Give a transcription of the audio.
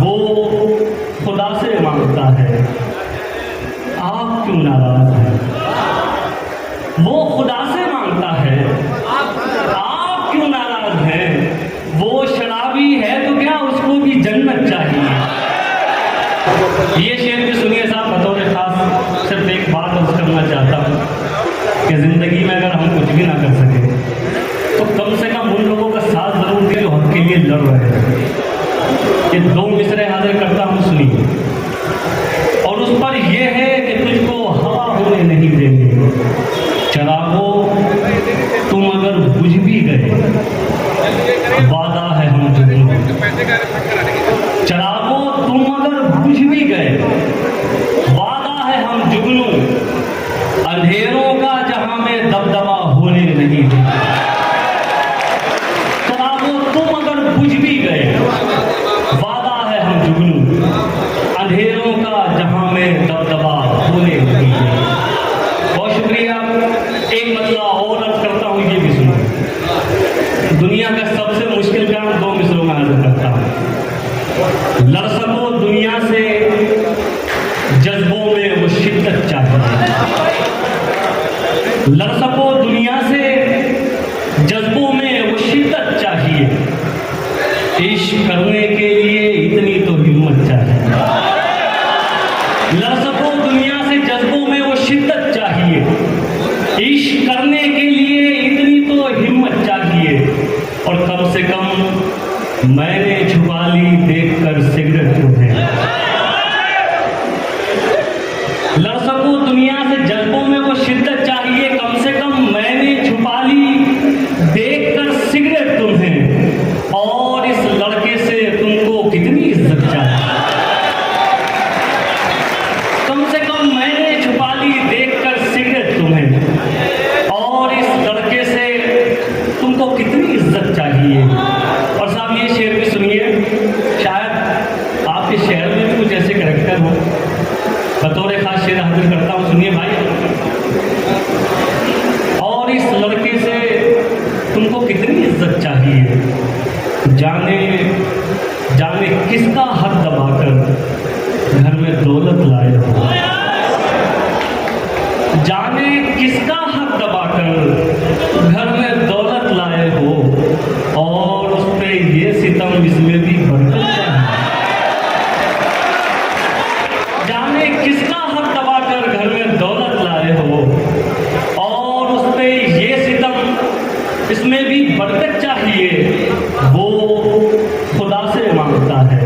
वो खुदा से मांगता है, आप क्यों नाराज हैं? वो खुदा से मांगता है, आप क्यों नाराज हैं? वो शराबी है तो क्या उसको भी जन्नत चाहिए। ये शेर भी सुनिए साहब, बतौर खास सिर्फ एक बात अर्ज करना चाहता हूँ कि ज़िंदगी में अगर हम कुछ भी ना कर सके तो कम से कम उन लोगों का साथ जरूर दें जो हक के लिए लड़ रहे हैं। ये दो मिसरे हाजिर करता हूँ, सुनिए। और उस पर यह है कि तुझको हवा होने नहीं देंगे, चरागो तुम अगर बुझ भी गए, वादा है हम जुगनू। चरागो तुम अगर बुझ भी गए, वादा है हम जुगनू। अंधेरों का जहां में दबदबा होने नहीं देंगे। चरागो तुम अगर बुझ भी गए, वादा है हम जुगनू। अंधेरों का जहां में दबदबा होने नहीं देंगे। बहुत शुक्रिया। एक मतला और अर्ज करता हूँ, ये भी सुनो। दुनिया का सबसे मुश्किल काम दो मिसरों में हाजिर करता हूँ। लड़ सको दुनिया से, जज्बों में वो शिद्दत चाहिए। लड़ सको दुनिया से, जज्बों में वो शिद्दत चाहिए। इश्क करने के लिए इतनी तो हिम्मत चाहिए। लड़ सको दुनिया से, जज्बों में वो शिद्दत चाहिए। इश्क करने के लिए इतनी तो हिम्मत चाहिए। और कम से कम मैंने छुपा ली देखकर सिगरेट तुम्हें। लड़ सको दुनिया से, जज्बों में वो शिद्दत चाहिए। कम से कम मैंने छुपा ली देखकर सिगरेट तुम्हें। और इस लड़के से तुमको कितनी इज्जत चाहिए। कम से कम मैंने छुपा ली देखकर सिगरेट तुम्हें। और इस लड़के से तुमको कितनी इज्जत चाहिए। और साहब ये शेर भी सुनिए, शायद आपके शहर में भी कुछ ऐसे करैक्टर हो। बतौर खास शेर हाजिर करता हूँ, सुनिए भाई। और इस लड़के से तुमको कितनी इज्जत चाहिए। जाने जाने किसका हक दबाकर घर में दौलत लाए हो। जाने किसका हक दबाकर घर में दौलत लाए हो। और उस पे ये सितम इसमें भी बरकत चाहिए। जाने किसका हक दबाकर घर में दौलत लाए हो। और उस पे ये सितम इसमें भी बरकत चाहिए। वो खुदा से मांगता है,